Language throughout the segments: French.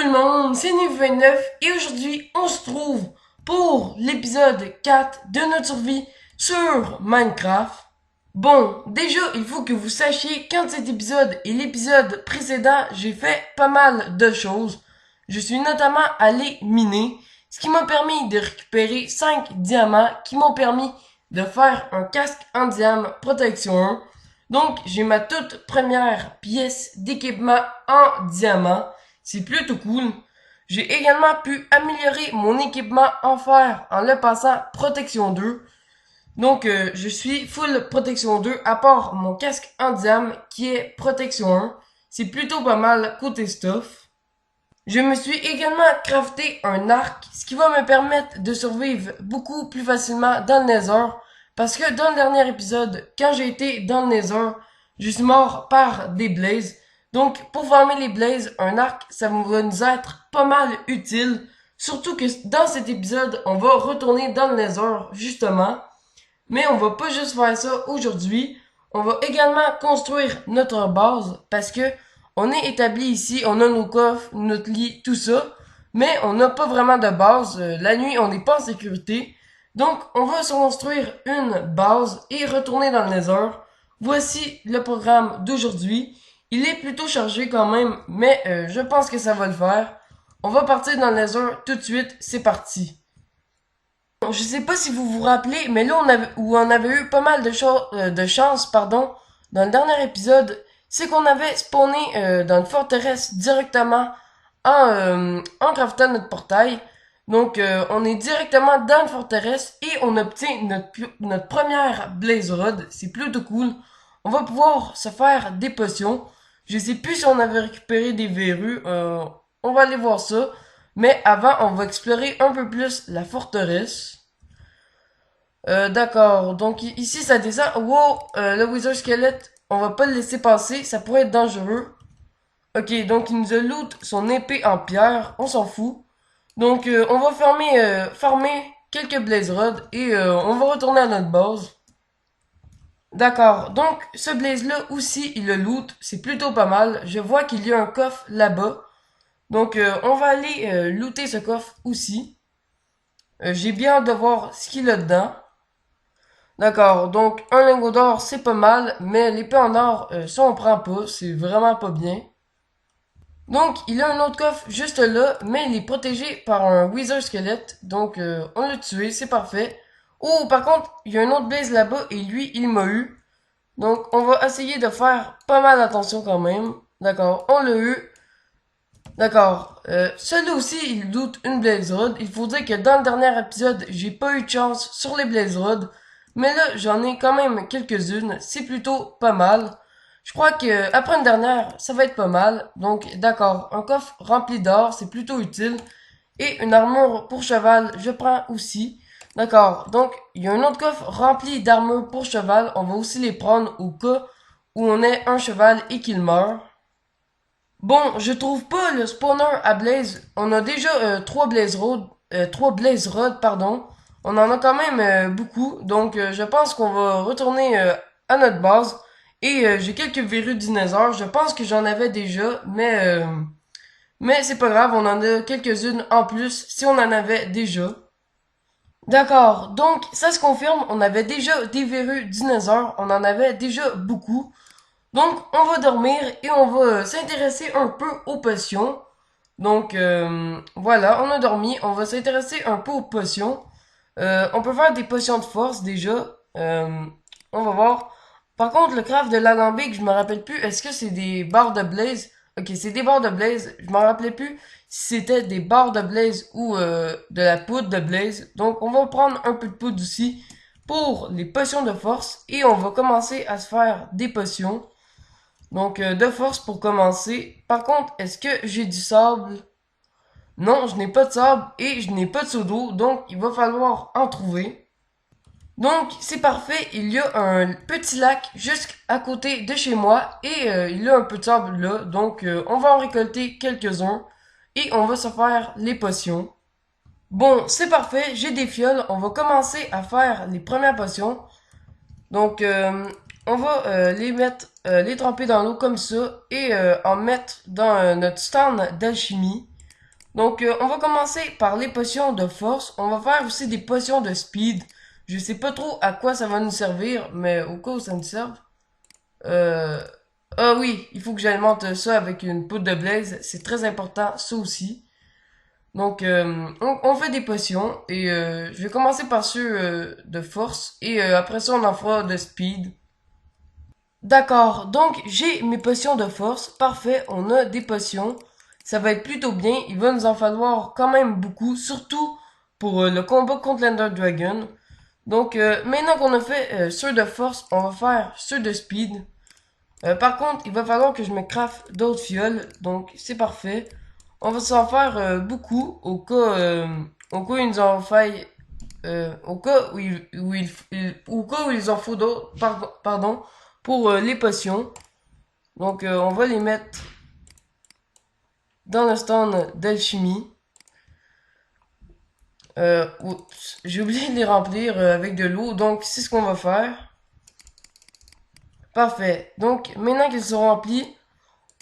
le monde, c'est Nive29 et aujourd'hui on se trouve pour l'épisode 4 de notre survie sur Minecraft. Bon, déjà il faut que vous sachiez qu'entre cet épisode et l'épisode précédent, j'ai fait pas mal de choses. Je suis notamment allé miner, ce qui m'a permis de récupérer 5 diamants qui m'ont permis de faire un casque en diamant protection 1. Donc j'ai ma toute première pièce d'équipement en diamant. C'est plutôt cool. J'ai également pu améliorer mon équipement en fer en le passant protection 2. Donc je suis full protection 2 à part mon casque en diamant qui est protection 1. C'est plutôt pas mal côté stuff. Je me suis également crafté un arc, ce qui va me permettre de survivre beaucoup plus facilement dans le Nether. Parce que dans le dernier épisode, quand j'ai été dans le Nether, je suis mort par des blazes. Donc, pour former les blazes, un arc, ça va nous être pas mal utile. Surtout que dans cet épisode, on va retourner dans le Nether, justement. Mais on va pas juste faire ça aujourd'hui. On va également construire notre base parce que on est établi ici, on a nos coffres, notre lit, tout ça. Mais on n'a pas vraiment de base. La nuit, on n'est pas en sécurité. Donc, on va se construire une base et retourner dans le Nether. Voici le programme d'aujourd'hui. Il est plutôt chargé quand même, mais je pense que ça va le faire. On va partir dans le Nether tout de suite. C'est parti. Je sais pas si vous vous rappelez, mais là on avait eu pas mal de chance, pardon, dans le dernier épisode, c'est qu'on avait spawné dans une forteresse directement en craftant notre portail. Donc on est directement dans une forteresse et on obtient notre première blaze rod. C'est plutôt cool. On va pouvoir se faire des potions. Je sais plus si on avait récupéré des verrues. On va aller voir ça. Mais avant, on va explorer un peu plus la forteresse. D'accord. Donc ici, ça descend. Wow, le Wither Skelette, on va pas le laisser passer. Ça pourrait être dangereux. Ok, donc il nous a loot son épée en pierre. On s'en fout. Donc on va farmer quelques blaze rods et on va retourner à notre base. D'accord. Donc ce blaze là aussi, il le loot. C'est plutôt pas mal. Je vois qu'il y a un coffre là-bas. Donc on va aller looter ce coffre aussi. J'ai bien hâte de voir ce qu'il y a dedans. D'accord, donc un lingot d'or c'est pas mal, mais l'épée en or, ça on prend pas, c'est vraiment pas bien. Donc il a un autre coffre juste là, mais il est protégé par un Wither squelette, donc on l'a tué, c'est parfait. Oh, par contre, il y a un autre blaze là-bas et lui il m'a eu. Donc on va essayer de faire pas mal attention quand même. D'accord, on l'a eu. D'accord. Celui-là aussi, il doute une Blaze Rod. Il faut dire que dans le dernier épisode, j'ai pas eu de chance sur les Blaze Rod. Mais là, j'en ai quand même quelques-unes. C'est plutôt pas mal. Je crois que après une dernière, ça va être pas mal. Donc, d'accord. Un coffre rempli d'or, c'est plutôt utile. Et une armure pour cheval, je prends aussi. D'accord. Donc, il y a un autre coffre rempli d'armures pour cheval. On va aussi les prendre au cas où on ait un cheval et qu'il meurt. Bon, je trouve pas le spawner à Blaze. On a déjà trois Blaze Rod, pardon. On en a quand même beaucoup, donc je pense qu'on va retourner à notre base. Et j'ai quelques verrues dinosaures. Je pense que j'en avais déjà, mais c'est pas grave, on en a quelques-unes en plus si on en avait déjà. D'accord, donc ça se confirme, on avait déjà des verrues dinosaures, on en avait déjà beaucoup. Donc, on va dormir et on va s'intéresser un peu aux potions. Donc, voilà, on a dormi. On va s'intéresser un peu aux potions. On peut faire des potions de force déjà. On va voir. Par contre, le craft de l'alambic, je me rappelle plus. Est-ce que c'est des barres de blaze? Ok, c'est des barres de blaze. Je me rappelais plus si c'était des barres de blaze ou de la poudre de blaze. Donc, on va prendre un peu de poudre aussi pour les potions de force. Et on va commencer à se faire des potions. Donc, de force pour commencer. Par contre, est-ce que j'ai du sable? Non, je n'ai pas de sable et je n'ai pas de seau d'eau, donc il va falloir en trouver. Donc, c'est parfait, il y a un petit lac juste à côté de chez moi et il y a un peu de sable là, donc on va en récolter quelques-uns et on va se faire les potions. Bon, c'est parfait, j'ai des fioles, on va commencer à faire les premières potions. Donc, on va les tremper dans l'eau comme ça et en mettre dans notre stand d'alchimie. Donc, on va commencer par les potions de force. On va faire aussi des potions de speed. Je sais pas trop à quoi ça va nous servir, mais au cas où ça nous serve. Euh... Ah oui, il faut que j'alimente ça avec une poudre de blaze. C'est très important, ça aussi. Donc, on fait des potions et je vais commencer par ceux de force et après ça, on en fera de speed. D'accord, donc j'ai mes potions de force. Parfait, on a des potions. Ça va être plutôt bien. Il va nous en falloir quand même beaucoup, surtout pour le combat contre l'Ender Dragon. Donc, maintenant qu'on a fait ceux de force, on va faire ceux de speed. Par contre, il va falloir que je me craft d'autres fioles, donc c'est parfait. On va s'en faire beaucoup au cas où ils nous en faille, au cas au cas où ils en faut d'autres, pardon, pour les potions. Donc, on va les mettre dans le stand d'alchimie. Oups, j'ai oublié de les remplir avec de l'eau, donc c'est ce qu'on va faire. Parfait. Donc, maintenant qu'ils sont remplis,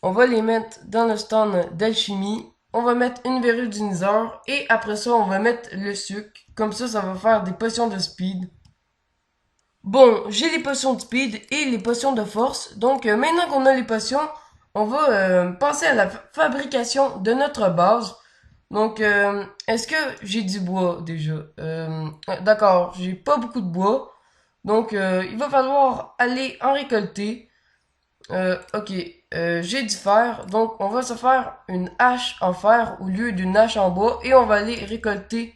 on va les mettre dans le stand d'alchimie. On va mettre une verrue d'iniseur et après ça, on va mettre le sucre. Comme ça va faire des potions de speed. Bon, j'ai les potions de speed et les potions de force. Donc, maintenant qu'on a les potions, on va passer à la fabrication de notre base. Donc, est-ce que j'ai du bois déjà? D'accord, j'ai pas beaucoup de bois. Donc, il va falloir aller en récolter. Ok, j'ai du fer, donc on va se faire une hache en fer au lieu d'une hache en bois et on va aller récolter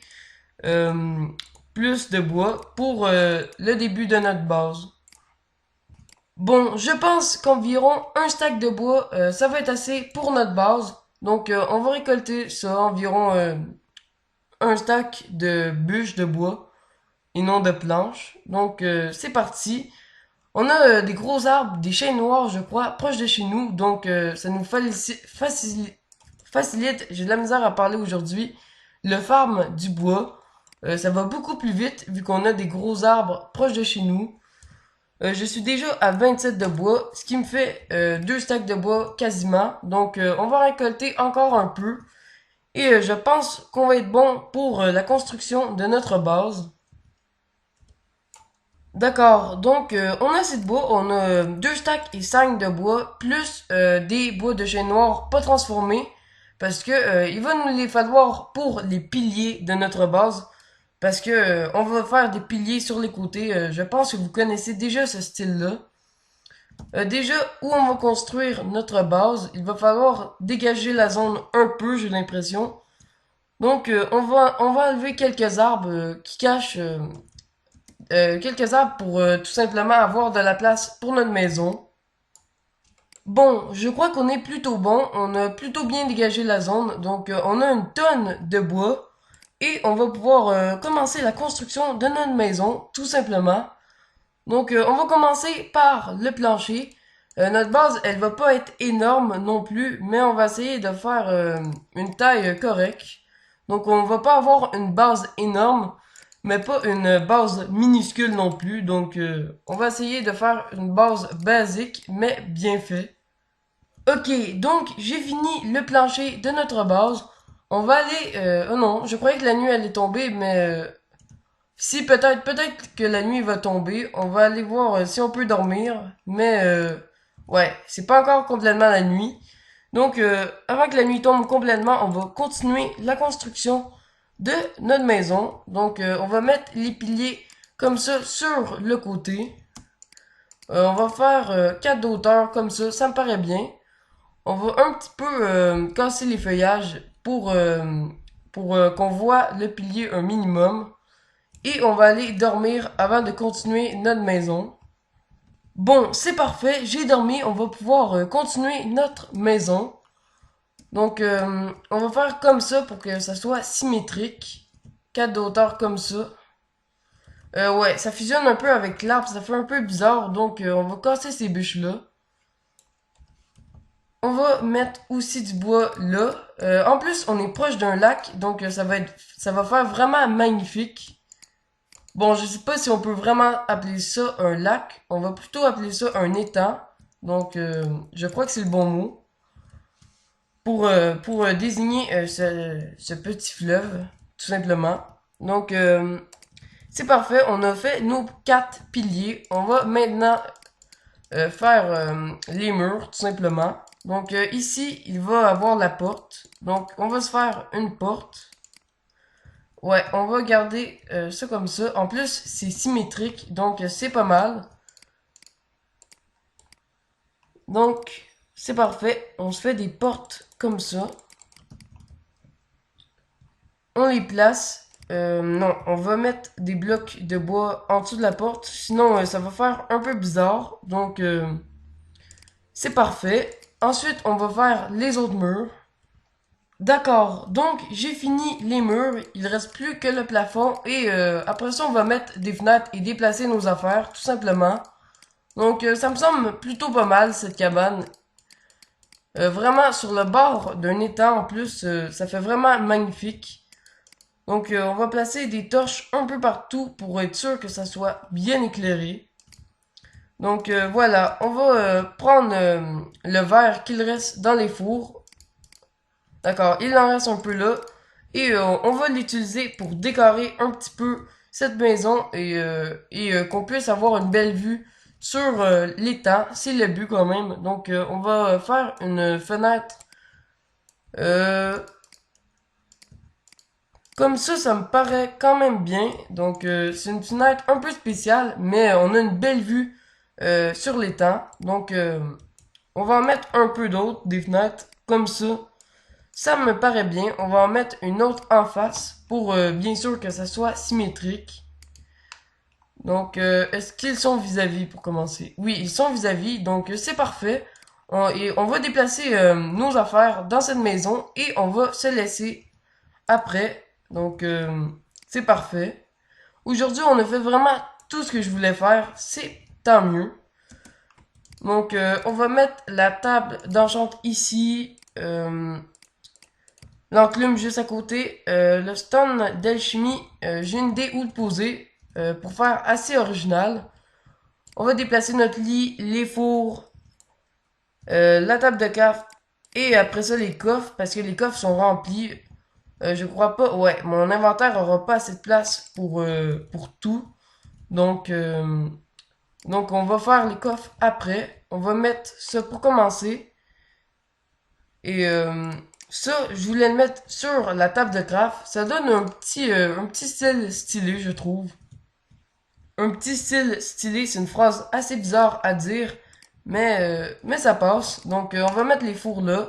euh, plus de bois pour le début de notre base. Bon, je pense qu'environ un stack de bois, ça va être assez pour notre base. Donc on va récolter ça, environ un stack de bûches de bois et non de planches. Donc c'est parti. On a des gros arbres, des chênes noirs, je crois, proches de chez nous, donc ça nous facilite, j'ai de la misère à parler aujourd'hui, le farm du bois. Ça va beaucoup plus vite vu qu'on a des gros arbres proches de chez nous. Je suis déjà à 27 de bois, ce qui me fait 2 stacks de bois quasiment. Donc on va récolter encore un peu. Et je pense qu'on va être bon pour la construction de notre base. D'accord, donc on a assez de bois, on a 2 stacks et 5 de bois, plus des bois de chêne noir pas transformés, parce que il va nous les falloir pour les piliers de notre base, parce que on va faire des piliers sur les côtés, je pense que vous connaissez déjà ce style-là. Déjà, où on va construire notre base, il va falloir dégager la zone un peu, j'ai l'impression. Donc on va enlever quelques arbres qui cachent quelques arbres pour tout simplement avoir de la place pour notre maison. Bon, je crois qu'on est plutôt bon. On a plutôt bien dégagé la zone. Donc, on a une tonne de bois. Et on va pouvoir commencer la construction de notre maison, tout simplement. Donc, on va commencer par le plancher. Notre base, elle va pas être énorme non plus, mais on va essayer de faire une taille correcte. Donc, on va pas avoir une base énorme, mais pas une base minuscule non plus. Donc, on va essayer de faire une base basique, mais bien fait. Ok, donc j'ai fini le plancher de notre base. On va aller... oh non, je croyais que la nuit allait tomber, mais... si, peut-être que la nuit va tomber. On va aller voir si on peut dormir. Mais, ouais, c'est pas encore complètement la nuit. Donc, avant que la nuit tombe complètement, on va continuer la construction de notre maison. Donc, on va mettre les piliers comme ça sur le côté. On va faire 4 d'auteur comme ça me paraît bien. On va un petit peu casser les feuillages pour qu'on voit le pilier un minimum. Et on va aller dormir avant de continuer notre maison. Bon, c'est parfait, j'ai dormi, on va pouvoir continuer notre maison. Donc, on va faire comme ça pour que ça soit symétrique. 4 d'auteur comme ça. Ouais, ça fusionne un peu avec l'arbre, ça fait un peu bizarre, donc on va casser ces bûches-là. On va mettre aussi du bois là. En plus, on est proche d'un lac, donc ça va faire vraiment magnifique. Bon, je sais pas si on peut vraiment appeler ça un lac. On va plutôt appeler ça un étang. Donc, je crois que c'est le bon mot. pour désigner ce petit fleuve, tout simplement. Donc, c'est parfait. On a fait nos 4 piliers. On va maintenant faire les murs, tout simplement. Donc, ici, il va avoir la porte. Donc, on va se faire une porte. Ouais, on va garder ça comme ça. En plus, c'est symétrique, donc c'est pas mal. Donc, c'est parfait. On se fait des portes comme ça. On les place. Non, on va mettre des blocs de bois en dessous de la porte. Sinon, ça va faire un peu bizarre. Donc, c'est parfait. Ensuite, on va faire les autres murs. D'accord, donc j'ai fini les murs, il reste plus que le plafond et après ça on va mettre des fenêtres et déplacer nos affaires tout simplement. Donc ça me semble plutôt pas mal cette cabane. Vraiment sur le bord d'un étang en plus, ça fait vraiment magnifique. Donc on va placer des torches un peu partout pour être sûr que ça soit bien éclairé. Donc voilà, on va prendre le verre qu'il reste dans les fours. D'accord, il en reste un peu là. Et on va l'utiliser pour décorer un petit peu cette maison et qu'on puisse avoir une belle vue sur l'étang. C'est le but quand même. Donc on va faire une fenêtre. euh, Comme ça me paraît quand même bien. Donc c'est une fenêtre un peu spéciale, mais on a une belle vue sur l'étang. Donc on va en mettre un peu d'autres, des fenêtres comme ça. Ça me paraît bien. On va en mettre une autre en face pour bien sûr que ça soit symétrique. Donc, est-ce qu'ils sont vis-à-vis pour commencer? Oui, ils sont vis-à-vis, donc c'est parfait. Et on va déplacer nos affaires dans cette maison et on va se laisser après. Donc, c'est parfait. Aujourd'hui, on a fait vraiment tout ce que je voulais faire. C'est tant mieux. Donc, on va mettre la table d'enchant ici. L'enclume juste à côté. Le stone d'alchimie, j'ai une idée où le poser pour faire assez original. On va déplacer notre lit, les fours, la table de café et après ça les coffres parce que les coffres sont remplis. Je crois pas. Ouais, mon inventaire aura pas assez de place pour tout. Donc, donc on va faire les coffres après. On va mettre ça pour commencer. Et ça, je voulais le mettre sur la table de craft. Ça donne un petit style stylé, je trouve. Un petit style stylé, c'est une phrase assez bizarre à dire, mais ça passe. Donc, on va mettre les fours là.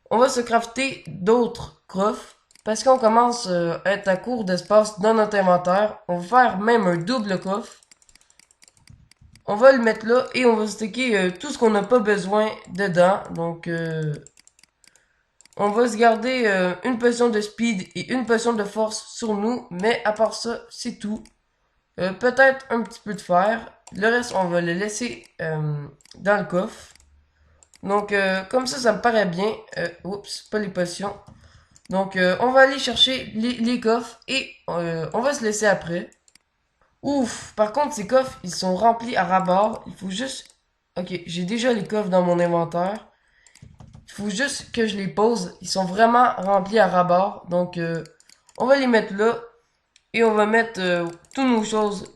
On va se crafter d'autres coffres. Parce qu'on commence à être à court d'espace dans notre inventaire. On va faire même un double coffre. On va le mettre là et on va stocker tout ce qu'on n'a pas besoin dedans. Donc, on va se garder une potion de speed et une potion de force sur nous, mais à part ça, c'est tout. Peut-être un petit peu de fer. Le reste, on va le laisser dans le coffre. Donc, comme ça me paraît bien. Oups, pas les potions. Donc, on va aller chercher les coffres et on va se laisser après. Ouf, par contre, ces coffres, ils sont remplis à ras-bord. Il faut juste... Ok, j'ai déjà les coffres dans mon inventaire. Il faut juste que je les pose. Ils sont vraiment remplis à ras-bord. Donc, on va les mettre là. Et on va mettre toutes nos choses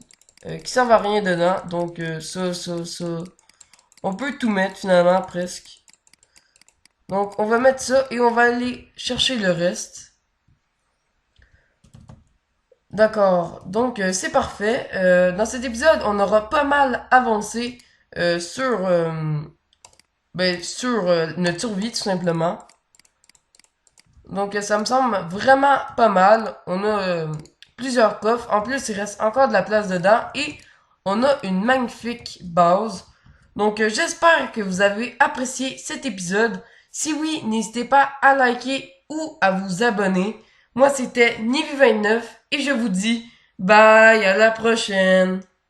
qui servent à rien dedans. Donc, ça. On peut tout mettre finalement, presque. Donc, on va mettre ça et on va aller chercher le reste. D'accord. Donc, c'est parfait. Dans cet épisode, on aura pas mal avancé sur notre survie, tout simplement. Donc, ça me semble vraiment pas mal. On a plusieurs coffres. En plus, il reste encore de la place dedans. Et on a une magnifique base. Donc, j'espère que vous avez apprécié cet épisode. Si oui, n'hésitez pas à liker ou à vous abonner. Moi, c'était Nivi29 et je vous dis bye, à la prochaine.